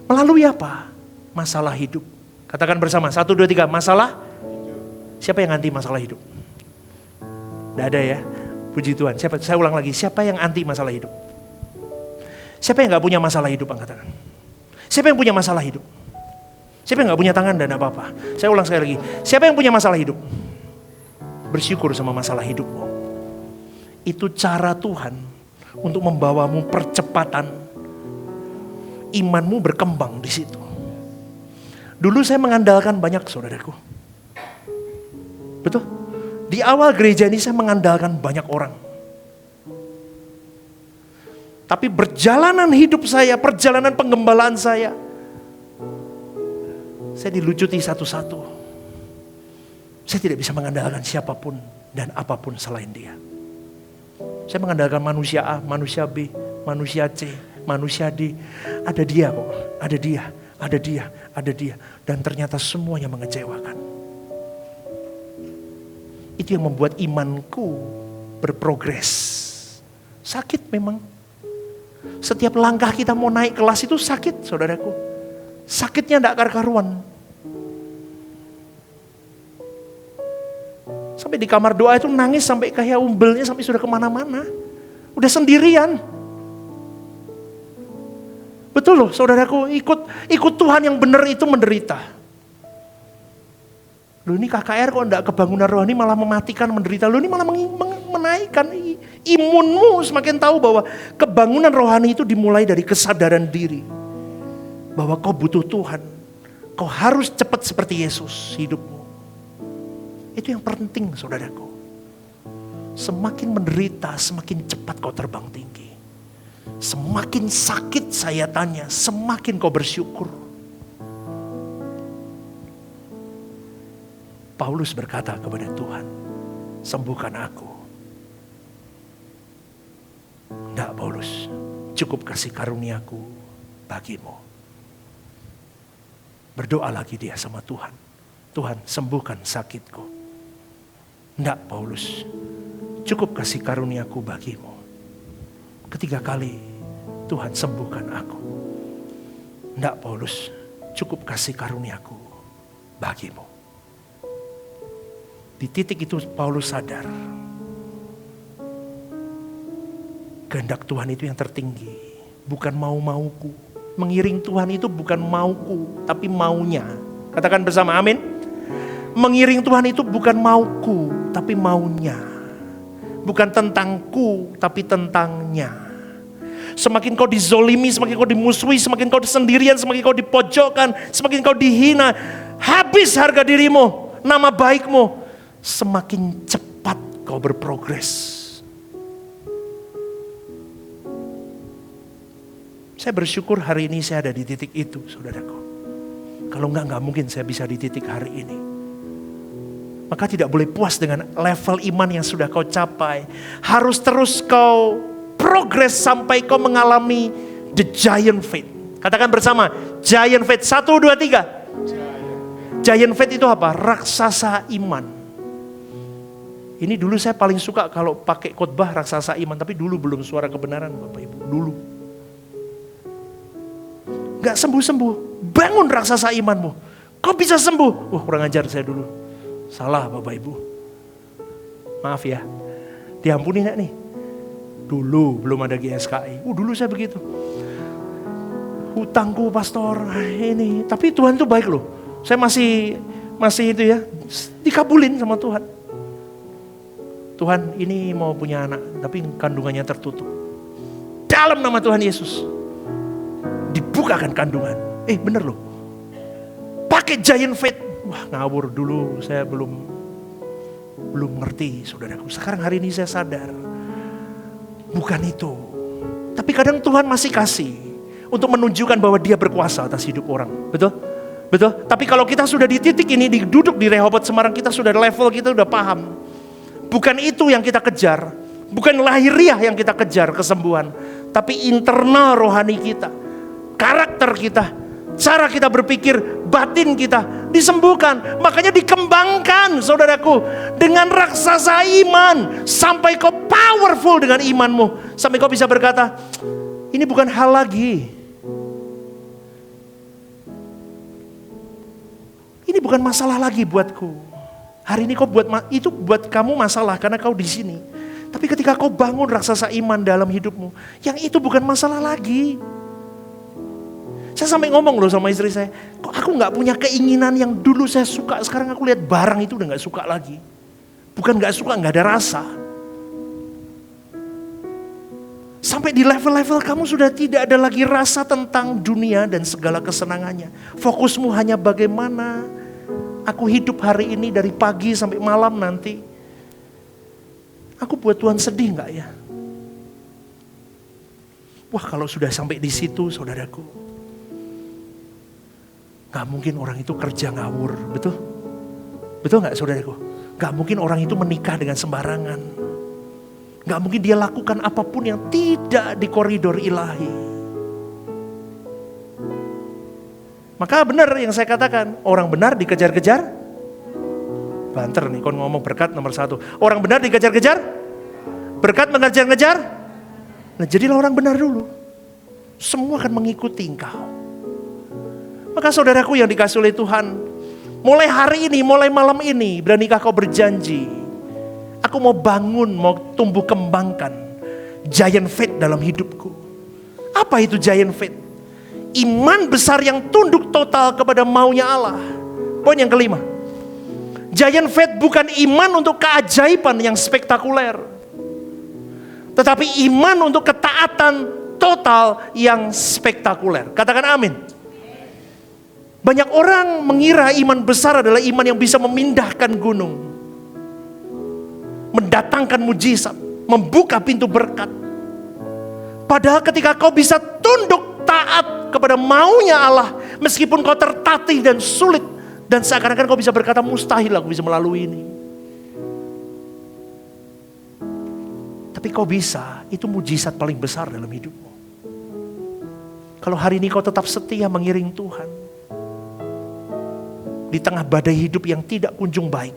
S1: Melalui apa? Masalah hidup. Katakan bersama, 1, 2, 3, masalah. Siapa yang anti masalah hidup? Tidak ada ya, puji Tuhan. Saya ulang lagi, siapa yang anti masalah hidup? Siapa yang gak punya masalah hidup, angkat tangan. Siapa yang punya masalah hidup? Siapa yang gak punya tangan dan apa-apa? Saya ulang sekali lagi, siapa yang punya masalah hidup? Bersyukur sama masalah hidupmu. Itu cara Tuhan untuk membawamu percepatan. Imanmu berkembang di situ. Dulu saya mengandalkan banyak, saudaraku. Betul? Di awal gereja ini saya mengandalkan banyak orang. Tapi perjalanan hidup saya, perjalanan penggembalaan saya dilucuti satu-satu. Saya tidak bisa mengandalkan siapapun dan apapun selain Dia. Saya mengandalkan manusia A, manusia B, manusia C, manusia D. Ada Dia kok, ada Dia, ada Dia, ada Dia. Dan ternyata semuanya mengecewakan. Itu yang membuat imanku berprogres. Sakit memang. Setiap langkah kita mau naik kelas itu sakit, saudaraku. Sakitnya tidak karu-karuan. Sampai di kamar doa itu nangis sampai kayak umbelnya sampai sudah kemana-mana. Udah sendirian. Betul loh saudaraku, ikut Tuhan yang benar itu menderita. Loh ini KKR kok enggak kebangunan rohani malah mematikan menderita. Loh ini malah menaikkan imunmu, semakin tahu bahwa kebangunan rohani itu dimulai dari kesadaran diri. Bahwa kau butuh Tuhan. Kau harus cepat seperti Yesus hidupmu. Itu yang penting saudaraku. Semakin menderita, semakin cepat kau terbang tinggi. Semakin sakit saya tanya, semakin kau bersyukur. Paulus berkata kepada Tuhan, sembuhkan aku. Enggak Paulus, cukup kasih karuniaku bagimu. Berdoa lagi dia sama Tuhan. Tuhan sembuhkan sakitku. Enggak Paulus, cukup kasih karuniaku bagimu. Ketiga kali Tuhan sembuhkan aku. Enggak Paulus, cukup kasih karuniaku bagimu. Di titik itu Paulus sadar. Kehendak Tuhan itu yang tertinggi. Bukan mau-mauku. Mengiring Tuhan itu bukan mauku, tapi maunya. Katakan bersama amin. Mengiring Tuhan itu bukan mauku, tapi maunya. Bukan tentangku, tapi tentangnya. Semakin kau dizolimi, semakin kau dimusuhi, semakin kau sendirian, semakin kau dipojokkan, semakin kau dihina. Habis harga dirimu, nama baikmu. Semakin cepat kau berprogres. Saya bersyukur hari ini saya ada di titik itu, saudaraku. Kalau enggak mungkin saya bisa di titik hari ini. Maka tidak boleh puas dengan level iman yang sudah kau capai. Harus terus kau progres sampai kau mengalami the giant faith. Katakan bersama, giant faith. 1, 2, 3. Giant faith itu apa? Raksasa iman. Ini dulu saya paling suka kalau pakai khotbah raksasa iman. Tapi dulu belum suara kebenaran Bapak Ibu. Dulu. Gak sembuh-sembuh. Bangun raksasa imanmu. Kau bisa sembuh. Wah kurang ajar saya dulu. Salah Bapak Ibu. Maaf ya. Diampuni gak nih? Dulu belum ada GSKI. Dulu saya begitu. Hutangku pastor. Ini. Tapi Tuhan itu baik loh. Saya masih itu ya. Dikabulin sama Tuhan. Tuhan ini mau punya anak, tapi kandungannya tertutup. Dalam nama Tuhan Yesus, dibukakan kandungan. Bener loh. Pakai giant faith. Wah ngawur dulu, saya belum ngerti saudaraku. Sekarang hari ini saya sadar. Bukan itu. Tapi kadang Tuhan masih kasih. Untuk menunjukkan bahwa dia berkuasa atas hidup orang. Betul? Betul? Tapi kalau kita sudah di titik ini, duduk di Rehoboth Semarang, kita sudah level, kita sudah paham. Bukan itu yang kita kejar. Bukan lahiriah yang kita kejar kesembuhan. tapi internal rohani kita, karakter kita, cara kita berpikir, batin kita disembuhkan. Makanya dikembangkan saudaraku dengan raksasa iman. Sampai kau powerful dengan imanmu. Sampai kau bisa berkata, ini bukan hal lagi. Ini bukan masalah lagi buatku. Hari ini kau itu buat kamu masalah karena kau di sini. Tapi ketika kau bangun raksasa iman dalam hidupmu, yang itu bukan masalah lagi. Saya sampai ngomong loh sama istri saya, kok aku gak punya keinginan yang dulu saya suka, sekarang aku lihat barang itu udah gak suka lagi. Bukan gak suka, gak ada rasa. Sampai di level-level kamu sudah tidak ada lagi rasa tentang dunia dan segala kesenangannya. Fokusmu hanya bagaimana aku hidup hari ini dari pagi sampai malam nanti. Aku buat Tuhan sedih gak ya? Wah, kalau sudah sampai di situ saudaraku, gak mungkin orang itu kerja ngawur, betul? Betul gak saudaraku? Gak mungkin orang itu menikah dengan sembarangan. Gak mungkin dia lakukan apapun yang tidak di koridor ilahi. Maka benar yang saya katakan, orang benar dikejar-kejar. Banter nih, kon ngomong berkat nomor 1. Orang benar dikejar-kejar, berkat mengejar-ngejar. Nah, jadilah orang benar dulu. Semua akan mengikuti engkau. Maka saudaraku yang dikasih oleh Tuhan, mulai hari ini, mulai malam ini, beranikah kau berjanji, aku mau bangun, mau tumbuh kembangkan giant faith dalam hidupku. Apa itu giant faith? Iman besar yang tunduk total kepada maunya Allah. Poin yang kelima, giant faith bukan iman untuk keajaiban yang spektakuler, tetapi iman untuk ketaatan total yang spektakuler. Katakan amin. Banyak orang mengira iman besar adalah iman yang bisa memindahkan gunung, mendatangkan mujizat, membuka pintu berkat. Padahal ketika kau bisa tunduk taat kepada maunya Allah, meskipun kau tertatih dan sulit, dan seakan-akan kau bisa berkata mustahil aku bisa melalui ini. Tapi kau bisa, itu mujizat paling besar dalam hidupmu. Kalau hari ini kau tetap setia mengiring Tuhan, di tengah badai hidup yang tidak kunjung baik,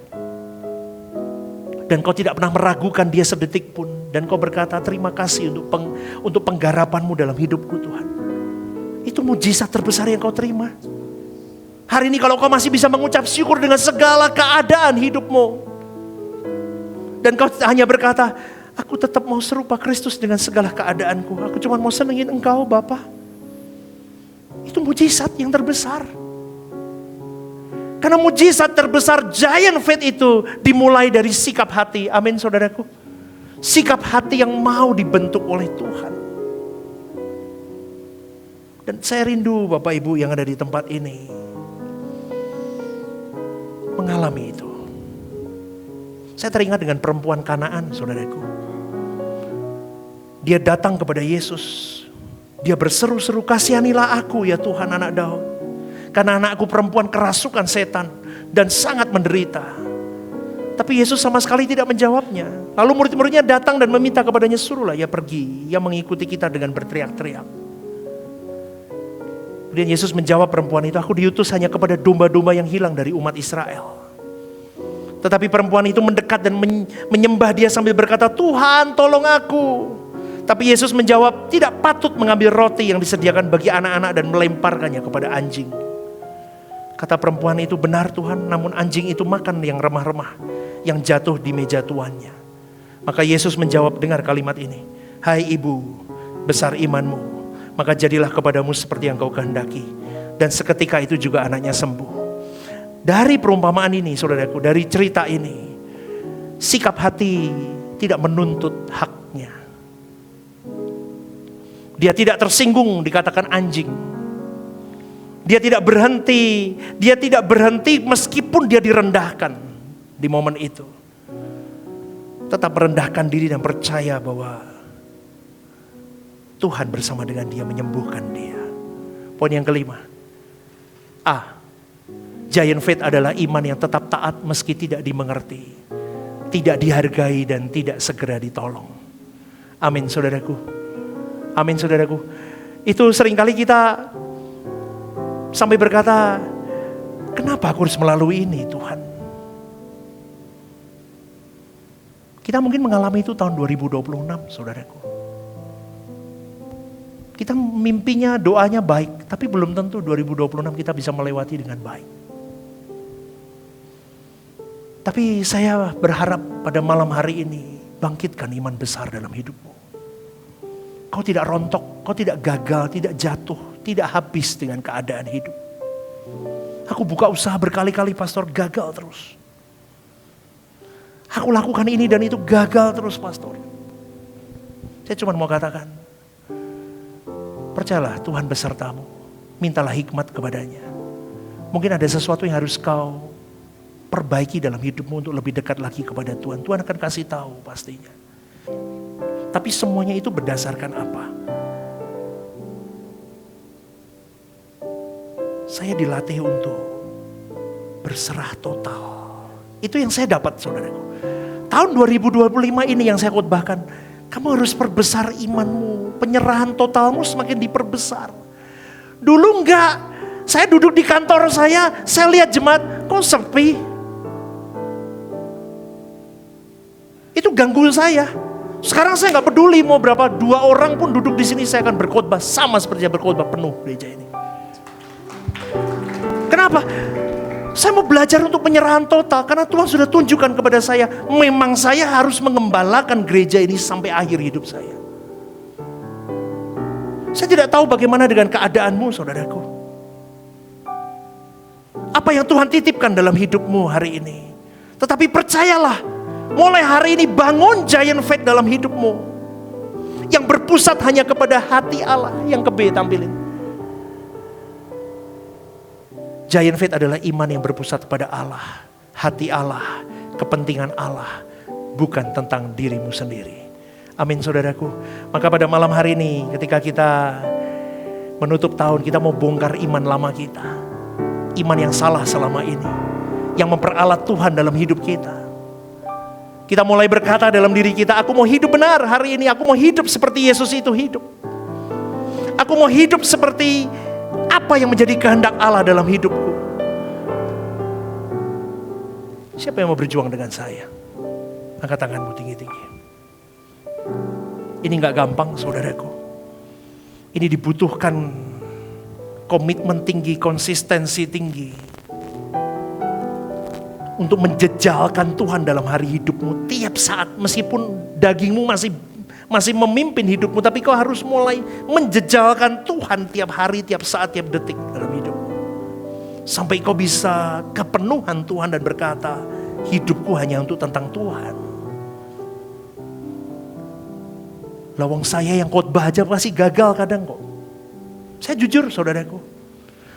S1: dan kau tidak pernah meragukan dia sedetik pun, dan kau berkata terima kasih untuk penggarapanmu dalam hidupku Tuhan. Itu mujizat terbesar yang kau terima. Hari ini kalau kau masih bisa mengucap syukur dengan segala keadaan hidupmu, dan kau hanya berkata, aku tetap mau serupa Kristus dengan segala keadaanku. Aku cuma mau senengin engkau Bapa. Itu mujizat yang terbesar. Karena mujizat terbesar giant faith itu dimulai dari sikap hati. Amin saudaraku. Sikap hati yang mau dibentuk oleh Tuhan. Dan saya rindu Bapak Ibu yang ada di tempat ini mengalami itu. Saya teringat dengan perempuan Kanaan saudaraku. Dia datang kepada Yesus. Dia berseru-seru, kasihanilah aku ya Tuhan anak Daud. Karena anakku perempuan kerasukan setan dan sangat menderita. Tapi Yesus sama sekali tidak menjawabnya. Lalu murid-muridnya datang dan meminta kepadanya, suruhlah ia pergi. Ia mengikuti kita dengan berteriak-teriak. Kemudian Yesus menjawab perempuan itu, aku diutus hanya kepada domba-domba yang hilang dari umat Israel. Tetapi perempuan itu mendekat dan menyembah dia sambil berkata, Tuhan tolong aku. Tapi Yesus menjawab, tidak patut mengambil roti yang disediakan bagi anak-anak dan melemparkannya kepada anjing. Kata perempuan itu, benar Tuhan, namun anjing itu makan yang remah-remah yang jatuh di meja tuannya. Maka Yesus menjawab, dengar kalimat ini, hai ibu, besar imanmu, maka jadilah kepadamu seperti yang kau kehendaki. Dan seketika itu juga anaknya sembuh. Dari perumpamaan ini saudaraku, dari cerita ini, sikap hati tidak menuntut haknya. Dia tidak tersinggung dikatakan anjing. Dia tidak berhenti meskipun dia direndahkan di momen itu. Tetap merendahkan diri dan percaya bahwa Tuhan bersama dengan dia menyembuhkan dia. Poin yang kelima. Giant faith adalah iman yang tetap taat meski tidak dimengerti, tidak dihargai dan tidak segera ditolong. Amin saudaraku. Amin saudaraku. Itu seringkali kita sampai berkata, kenapa aku harus melalui ini Tuhan? Kita mungkin mengalami itu tahun 2026 saudaraku. Kita mimpinya, doanya baik, tapi belum tentu 2026 kita bisa melewati dengan baik. Tapi saya berharap pada malam hari ini, bangkitkan iman besar dalam hidupmu. Kau tidak rontok, kau tidak gagal, tidak jatuh, tidak habis dengan keadaan hidup. Aku buka usaha berkali-kali pastor, gagal terus. Aku lakukan ini dan itu gagal terus pastor. Saya cuma mau katakan, percayalah Tuhan besertamu. Mintalah hikmat kepadanya. Mungkin ada sesuatu yang harus kau perbaiki dalam hidupmu untuk lebih dekat lagi kepada Tuhan. Tuhan akan kasih tahu pastinya. Tapi semuanya itu berdasarkan apa? Saya dilatih untuk berserah total. Itu yang saya dapat saudaraku. Tahun 2025 ini yang saya khotbahkan. Kamu harus perbesar imanmu. Penyerahan totalmu semakin diperbesar. Dulu enggak. Saya duduk di kantor saya lihat jemaat, kok sepi? Itu ganggu saya. Sekarang saya nggak peduli mau berapa, 2 orang pun duduk di sini saya akan berkhotbah sama seperti berkhotbah penuh gereja ini. Kenapa? Saya mau belajar untuk penyerahan total karena Tuhan sudah tunjukkan kepada saya, memang saya harus mengembalakan gereja ini sampai akhir hidup saya. Saya tidak tahu bagaimana dengan keadaanmu, saudaraku. Apa yang Tuhan titipkan dalam hidupmu hari ini. Tetapi percayalah, mulai hari ini bangun giant faith dalam hidupmu. Yang berpusat hanya kepada hati Allah. Yang ke-B tampilin. Giant faith adalah iman yang berpusat kepada Allah. Hati Allah, kepentingan Allah. Bukan tentang dirimu sendiri. Amin saudaraku. Maka pada malam hari ini ketika kita menutup tahun, kita mau bongkar iman lama kita. Iman yang salah selama ini. Yang memperalat Tuhan dalam hidup kita. Kita mulai berkata dalam diri kita, aku mau hidup benar hari ini. Aku mau hidup seperti Yesus itu hidup. Aku mau hidup seperti apa yang menjadi kehendak Allah dalam hidupku. Siapa yang mau berjuang dengan saya? Angkat tanganmu tinggi-tinggi. Ini gak gampang saudaraku. Ini dibutuhkan komitmen tinggi, konsistensi tinggi. Untuk menjejalkan Tuhan dalam hari hidupmu tiap saat. Meskipun dagingmu masih memimpin hidupmu. Tapi kau harus mulai menjejalkan Tuhan tiap hari, tiap saat, tiap detik dalam hidupmu. Sampai kau bisa kepenuhan Tuhan dan berkata, hidupku hanya untuk tentang Tuhan. Lawang saya yang khotbah aja pasti gagal kadang kok. Saya jujur saudaraku.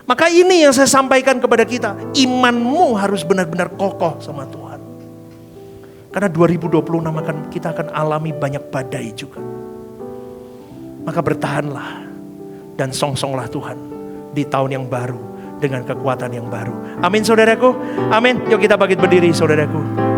S1: Maka ini yang saya sampaikan kepada kita. Imanmu harus benar-benar kokoh sama Tuhan. Karena 2026 kita akan alami banyak badai juga. Maka bertahanlah. Dan song-songlah Tuhan. Di tahun yang baru. Dengan kekuatan yang baru. Amin saudaraku. Amin. Yuk kita bangkit berdiri saudaraku.